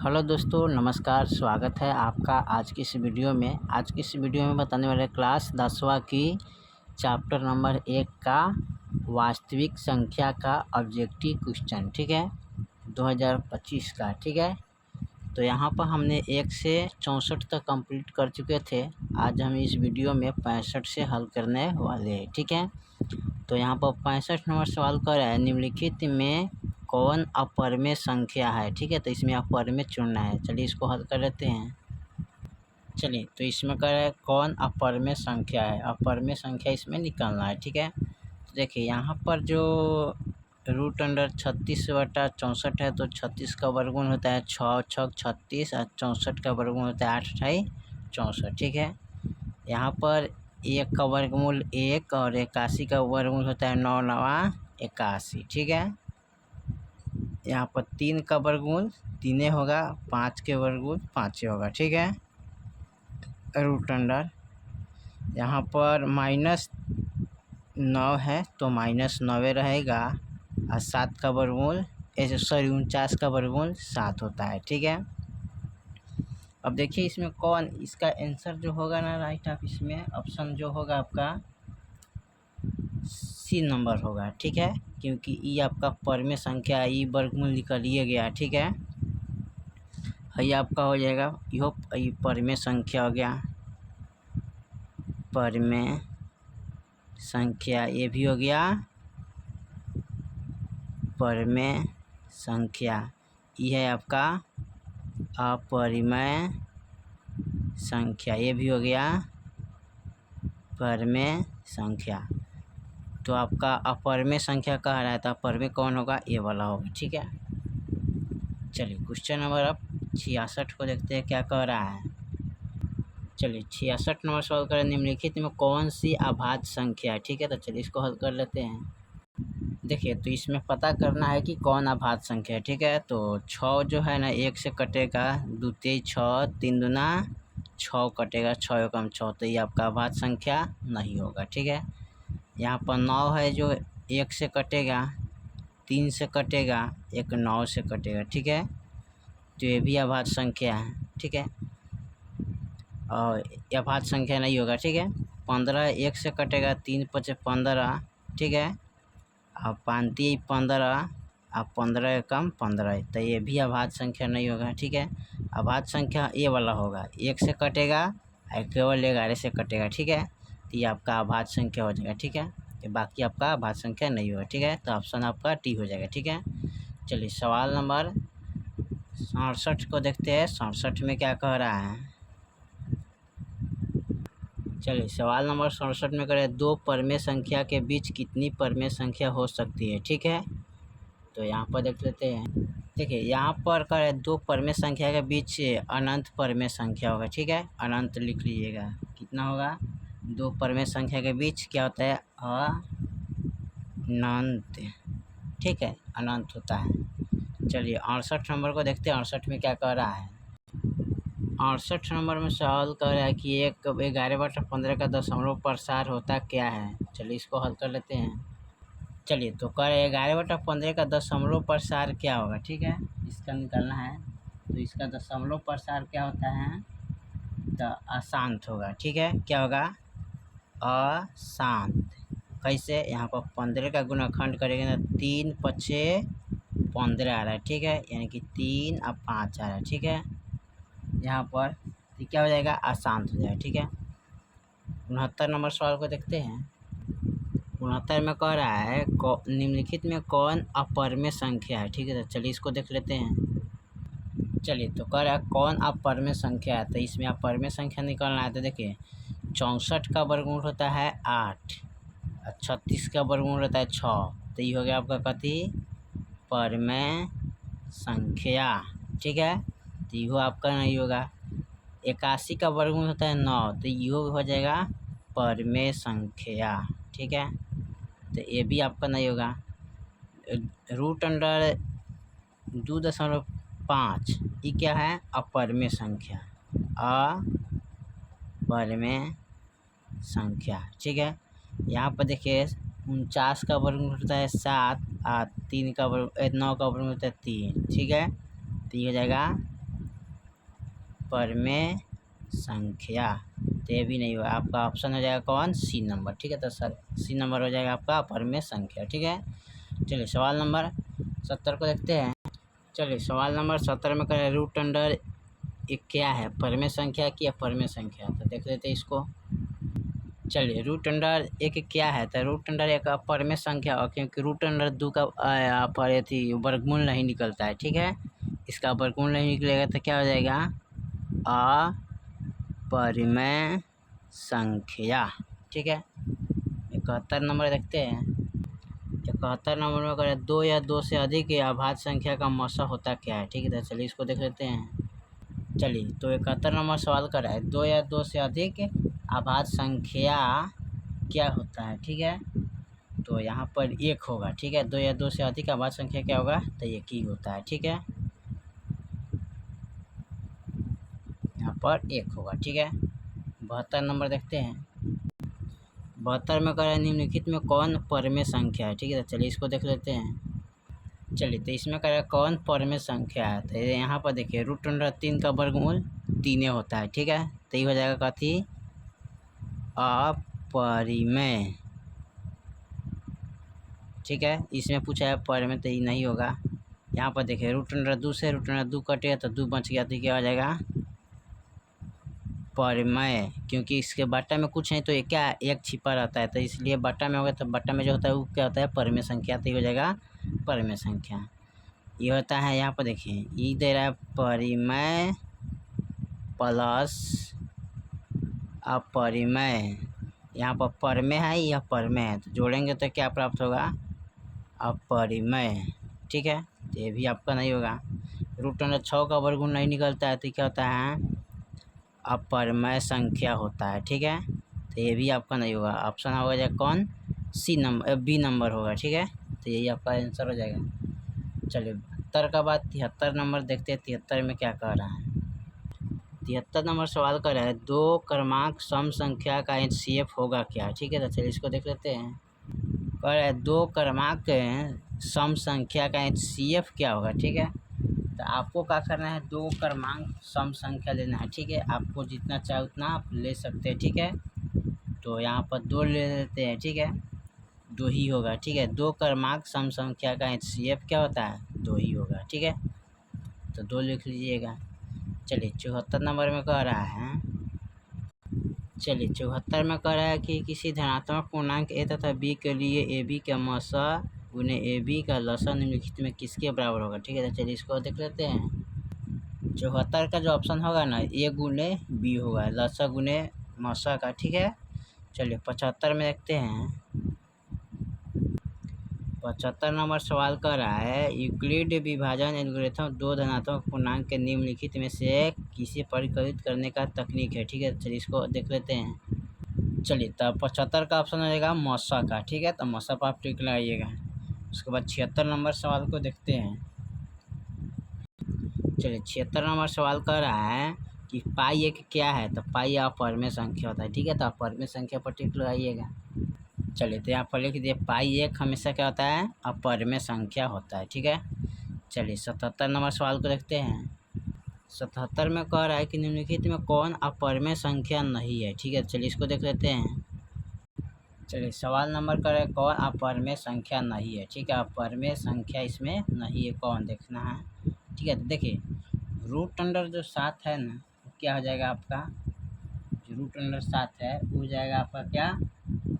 Hello दोस्तों, नमस्कार। स्वागत है आपका आज की इस वीडियो में। आज की इस वीडियो में बताने वाले क्लास 10वां की चैप्टर नंबर 1 का वास्तविक संख्या का ऑब्जेक्टिव क्वेश्चन, ठीक है, 2025 का, ठीक है। तो यहाँ पर हमने 1 से 64 तक कंप्लीट कर चुके थे। आज हम इस वीडियो में 65 से हल करने वाले हैं, ठीक है। तो यहाँ पर 65 नंबर सवाल कर रहा है, निम्नलिखित में कौन अपरिमेय संख्या है, ठीक है। तो इसमें अपरिमेय चुनना है। चलिए इसको हल कर लेते हैं। चलिए, तो इसमें कह रहा है कौन अपरिमेय संख्या है, अपरिमेय संख्या इसमें निकालना है, ठीक है। तो देखिए यहाँ पर जो √36/64 है, तो 36 का वर्गमूल होता है 6 छक 36 और 64 का वर्गमूल होता है 8 अठाई 64, ठीक है। यहाँ पर 1 का वर्गमूल 1 और 81 का वर्गमूल होता है 9 नवा 81, ठीक है। यहाँ पर 3 का वर्गमूल 3 होगा, 5 के वर्गमूल 5 होगा, ठीक है। √, यहाँ पर -9 है तो -9 रहेगा और 7 का वर्गमूल 49 का वर्गमूल 7 होता है, ठीक है। अब देखिए इसमें कौन इसका आंसर जो होगा ना, राइट ऑफ इसमें ऑप्शन जो होगा आपका सी नंबर होगा, ठीक है। क्योंकि ई आपका परिमेय संख्या ई वर्गमूल निकालिए गया, ठीक है। ये आपका हो जाएगा यो परिमेय संख्या हो गया, परिमेय संख्या ये भी हो गया परिमेय संख्या। ये है आपका अपरिमेय संख्या, ये भी हो गया परिमेय संख्या। तो आपका अपरिमेय संख्या कह रहा है, तो अपरिमेय कौन होगा, ये वाला होगा, ठीक है। चलिए क्वेश्चन नंबर अब 66 को देखते हैं क्या कह रहा है। चलिए 66 नंबर सवाल करें, निम्नलिखित में कौन सी अभाज्य संख्या है, ठीक है। तो चलिए इसको हल कर लेते हैं। देखिए तो इसमें पता करना है कि कौन अभाज्य संख्या है, ठीक है। तो 6 जो है ना 1 से कटेगा, 2 तेई 6, 3 दूना 6 कटेगा, 6 एकम 6, तो ये आपका अभाज्य संख्या नहीं होगा, ठीक है। यहाँ पर 9 है जो 1 से कटेगा, 3 से कटेगा, एक 9 से कटेगा, ठीक है। तो ये भी अभाज्य संख्या है, ठीक है, और अभाज्य संख्या नहीं होगा, ठीक है। 15 1 से कटेगा, 3 5 15, ठीक है, और 5 3 15 और 15 एकम 15, तो ये भी अभाज्य संख्या नहीं होगा, ठीक है। अभाज्य संख्या ये वाला होगा, 1 से कटेगा और केवल 11 से कटेगा, ठीक है। तो ये आपका अभाज्य संख्या हो जाएगा, ठीक है। ये बाकी आपका अभाज्य संख्या नहीं होगा, ठीक है। तो ऑप्शन आपका टी हो जाएगा, ठीक है। चलिए सवाल नंबर 67 को देखते हैं। 67 में क्या कह रहा है। चलिए सवाल नंबर 67 में करें, दो परिमेय संख्या के बीच कितनी परिमेय संख्या हो सकती है, ठीक है। तो यहाँ पर देख लेते हैं। देखिए यहाँ पर करें दो परिमेय संख्या के बीच अनंत परिमेय संख्या होगा, ठीक है। अनंत लिख लीजिएगा, कितना होगा, दो परिमेय संख्या के बीच क्या होता है, अनंत, ठीक है, अनंत होता है। चलिए 68 नंबर को देखते हैं। 68 में क्या कह रहा है। 68 नंबर में सवाल कर रहा है कि 11/15 का दशमलव प्रसार होता क्या है। चलिए इसको हल कर लेते हैं। चलिए तो कह रहे 11/15 का दशमलव प्रसार क्या होगा, ठीक है, इसका निकालना है। तो इसका दशमलव प्रसार क्या होता है, तो अशांत होगा, ठीक है। क्या होगा, अशांत। कैसे, यहाँ पर 15 का गुणनखंड करेंगे ना, 3 5 15 आ रहा है, ठीक है, यानी कि 3 और 5 आ रहा है, ठीक है। यहाँ पर तो क्या हो जाएगा, अशांत हो जाएगा, ठीक है। 69 नंबर सवाल को देखते हैं। 69 में कह रहा है निम्नलिखित में कौन अपरिमेय संख्या है, ठीक है। तो चलिए इसको देख लेते हैं। चलिए तो कह रहा है कौन अपरिमेय संख्या है। तो इसमें अपरिमेय संख्या निकालना है। तो देखिए 64 का वर्गमूल होता है 8 और 36 का वर्गमूल होता है 6, तो ये हो गया आपका कथी, परिमेय संख्या, ठीक है। तो यो आपका नहीं होगा। 81 का वर्गमूल होता है 9, तो यो हो जाएगा परिमेय संख्या, ठीक है। तो ये भी आपका नहीं होगा। √2.5 ये क्या है, अपरिमेय संख्या, अपरिमेय संख्या, ठीक है। यहाँ पर देखिए 49 का वर्गमूल होता है 7 और 9 का वर्गमूल होता है 3, ठीक है। तो ये हो जाएगा अपरिमेय संख्या, तो ये भी नहीं होगा। आपका ऑप्शन हो जाएगा कौन, सी नंबर। ठीक है, तो सर सी नंबर हो जाएगा आपका अपरिमेय संख्या। ठीक है, चलिए सवाल नंबर 70 को देखते हैं। चलिए सवाल नंबर 70 में करें रूट अंडर एक क्या है, परिमेय संख्या की अपरिमेय संख्या, तो देख लेते हैं इसको। चलिए रूट अंडर एक क्या है, तो रूट अंडर एक अपरिमेय संख्या, और क्योंकि रूट अंडर 2 का वर्गमूल नहीं निकलता है। ठीक है, इसका वर्गमूल नहीं निकलेगा तो क्या हो जाएगा, अपरिमेय संख्या। ठीक है, 71 नंबर देखते हैं। 71 नंबर में करें 2 या 2 से अधिक अभाज्य संख्या का मौसा होता क्या है। ठीक है, तो चलिए इसको देख लेते हैं। चलिए तो 71 नंबर सवाल कर रहा है 2 या 2 से अधिक अभाज्य संख्या क्या होता है। ठीक है, तो यहाँ पर एक होगा। ठीक है, 2 या 2 से अधिक अभाज्य संख्या क्या होगा, तो एक ही होता है। ठीक है, यहाँ पर एक होगा। ठीक है, 72 नंबर देखते हैं। 72 में कह रहा है निम्नलिखित में कौन परिमेय संख्या है। ठीक है, तो चलिए इसको देख लेते हैं। चलिए तो इसमें कह रहा है कौन परिमेय संख्या है, तो यहाँ पर देखिए रूट अंडर 3 का वर्गमूल 3 होता है। ठीक है, तो ये हो जाएगा कथी, अपरिमेय। ठीक है, इसमें पूछा है परिमेय, तो ये नहीं होगा। यहाँ पर देखिए रूट अंडर 2 से रूट अंडर 2 कटे तो 2 बच गया, तो क्या हो जाएगा, परिमेय। क्योंकि इसके बट्टा में कुछ नहीं तो ये क्या एक छिपा रहता है, तो इसलिए बट्टा में हो गया, तो बट्टा में जो होता है वो क्या होता है, परिमेय संख्या, तो ये हो जाएगा परिमेय संख्या। ये होता है, यहाँ पर देखिए ये दे रहा है परिमेय प्लस अपरिमेय, यहाँ पर परिमेय है, यह परिमेय है, तो जोड़ेंगे तो क्या प्राप्त होगा, अपरिमेय। ठीक है, तो ये भी आपका नहीं होगा। रूट अंडर 6 का वर्गमूल नहीं निकलता है, तो क्या होता है, अपरिमेय संख्या होता है। ठीक है, तो ये भी आपका नहीं होगा। ऑप्शन होगा जाए कौन, सी नंबर, बी नंबर होगा। ठीक है, तो यही आपका आंसर हो जाएगा। चलिए 72 का बाद 73 नंबर देखते हैं। 73 में क्या कह रहा है, 73 नंबर सवाल कर रहा है 2 क्रमांक सम संख्या का HCF होगा क्या। ठीक है, तो चलिए इसको देख लेते हैं। कह रहा है 2 क्रमांक सम संख्या का HCF क्या होगा। ठीक है, तो आपको क्या करना है, 2 क्रमांक सम संख्या लेना है। ठीक है, आपको जितना चाहे उतना आप ले सकते हैं। ठीक है, तो यहाँ पर 2 ले लेते हैं। ठीक है, 2 ही होगा। ठीक है, 2 क्रमांक सम संख्या का HCF क्या होता है, 2 ही होगा। ठीक है, तो 2 लिख लीजिएगा। चलिए 74 नंबर में कह रहा है, चलिए 74 में कह रहा है कि किसी धनात्मक पूर्णांक ए तथा बी के लिए ए बी का मौसा गुने ए बी का लसा निम्नलिखित में किसके बराबर होगा। ठीक है, तो चलिए इसको देख लेते हैं। 74 का जो ऑप्शन होगा ना, ए गुने बी होगा, लसा गुने मौसा का। ठीक है, चलिए 75 में देखते हैं। 75 नंबर सवाल कर रहा है यूक्लिड विभाजन एल्गोरिथम 2 धनात्मक पूर्णांक के निम्नलिखित में से किसे परिकलित करने का तकनीक है। ठीक है, चलिए इसको देख लेते हैं। चलिए तब 75 का ऑप्शन हो जाएगा मौसा का। ठीक है, तो मौसा पर आप टिक लगाइएगा। उसके बाद 76 नंबर सवाल को देखते हैं। चलिए 76 नंबर सवाल कर रहा है कि पाई एक क्या है, तो पाई अपरिमेय संख्या होता है। ठीक है, तो अपरिमेय संख्या पर टिक लगाइएगा। चलिए तो यहाँ पर लिख दिए पाई एक हमेशा क्या होता है, अपरिमेय संख्या होता है। ठीक है, चलिए 77 नंबर सवाल को देखते हैं। 77 में कह रहा है कि निम्नलिखित में कौन अपरिमेय संख्या नहीं है। ठीक है, चलिए इसको देख लेते हैं। चलिए सवाल नंबर कर रहा है कौन अपरिमेय संख्या नहीं है। ठीक है, अपरिमेय संख्या इसमें नहीं है, कौन देखना है। ठीक है, तो देखिए रूट अंडर जो 7 है ना, क्या हो जाएगा आपका, जो रूट अंडर 7 है वो हो जाएगा आपका क्या,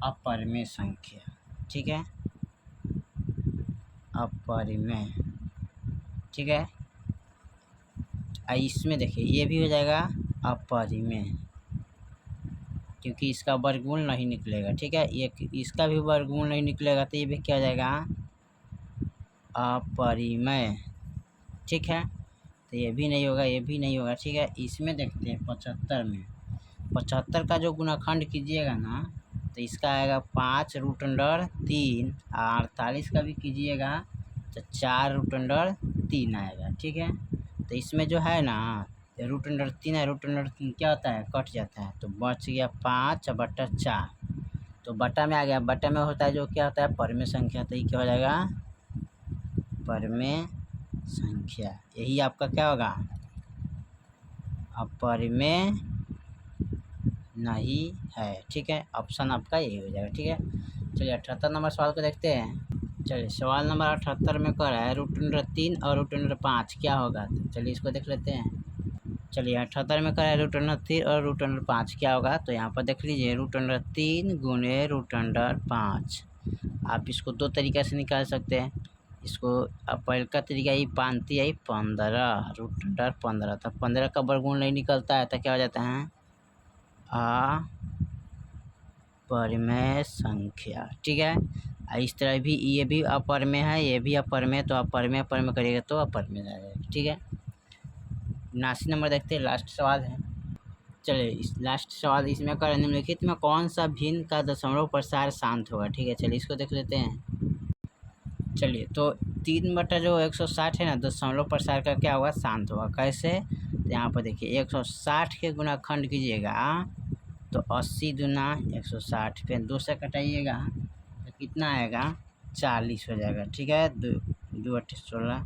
अपरिमेय संख्या। ठीक है, अपरिमेय। ठीक है, इसमें देखिए ये भी हो जाएगा अपरिमेय, क्योंकि इसका वर्गमूल नहीं निकलेगा। ठीक है, ये इसका भी वर्गमूल नहीं निकलेगा, तो ये भी क्या हो जाएगा, अपरिमेय। ठीक है, तो ये भी नहीं होगा, ये भी नहीं होगा। ठीक है, इसमें देखते हैं 75 में। 75 का जो गुणाखंड कीजिएगा ना, तो इसका आएगा 5 रूट अंडर 3, 48 का भी कीजिएगा तो 4 रूट अंडर 3 आएगा। ठीक है, तो इसमें जो है ना रूट अंडर 3 है, रूट अंडर 3 क्या होता है, कट जाता है, तो बच गया 5/4, तो बटा में आ गया। बटा में होता है जो क्या होता है, परिमेय संख्या, तो ये क्या हो जाएगा, परिमेय संख्या। यही आपका क्या होगा, अपरिमेय नहीं है। ठीक है, ऑप्शन आपका यही हो जाएगा। ठीक है, चलिए 78 नंबर सवाल को देखते हैं। चलिए सवाल नंबर 78 में कह रहा है √3 और √5 क्या होगा। तो चलिए इसको देख लेते हैं। चलिए 78 में कह रहा है √3 और √5 क्या होगा। तो यहाँ पर देख लीजिए √3 गुणे √5। आप इसको दो तरीक़े से निकाल सकते हैं। इसको अब पहले का तरीका ये 5 आई 15 √15, तो 15 का वर्गमूल नहीं निकलता है तो क्या हो जाता है अपरिमेय संख्या। ठीक है, इस तरह भी ये भी अपरिमेय है, ये भी अपरिमेय, तो अपरिमेय अपरिमेय करिएगा तो अपरिमेय आ जाएगा। ठीक है, 79 नंबर देखते हैं, लास्ट सवाल है। चलिए इस लास्ट सवाल इसमें कर निम्नलिखित में कौन सा भिन्न का दशमलव प्रसार शांत होगा। ठीक है, चलिए इसको देख लेते हैं। चलिए तो 3/160 है ना, दशमलव प्रसार का क्या होगा, शांत होगा। कैसे, तो यहाँ पर देखिए 160 के गुणाखंड कीजिएगा तो 80 दूना 160, फिर 2 से कटाइएगा तो कितना आएगा 40 हो जाएगा। ठीक है, 2 8 16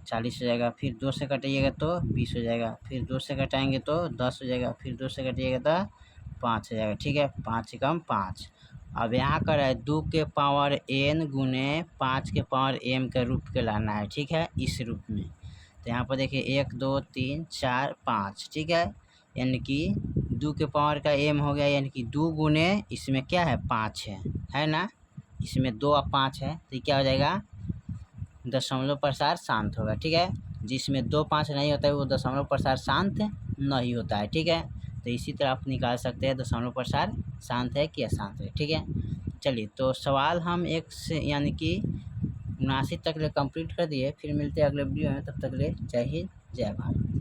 40 हो जाएगा। फिर 2 से कटाइएगा तो 20 हो जाएगा। फिर 2 से कटाएंगे तो 10 हो जाएगा। फिर 2 से कटाइएगा तो 5 हो जाएगा। ठीक है, 5 कम 5। अब यहाँ कर है 2 के पावर n गुने 5 के पावर m के रूप के लाना है। ठीक है, इस रूप में। तो यहाँ पर देखिए 1 2 3 4 5। ठीक है, यानी कि 2 के पावर का m हो गया, यानी कि 2 गुने इसमें क्या है 5 है ना, इसमें 2 और 5 है, तो क्या हो जाएगा दशमलव प्रसार शांत होगा। ठीक है, जिसमें 2 5 नहीं होता है वो दशमलव प्रसार शांत नहीं होता है। ठीक है, तो इसी तरह आप निकाल सकते हैं दशमलव प्रसार शांत है कि अशांत है। ठीक है, चलिए तो सवाल हम एक से यानी कि 79 तक ले कंप्लीट कर दिए। फिर मिलते हैं अगले वीडियो में, तब तक ले जय हिंद जय भारत।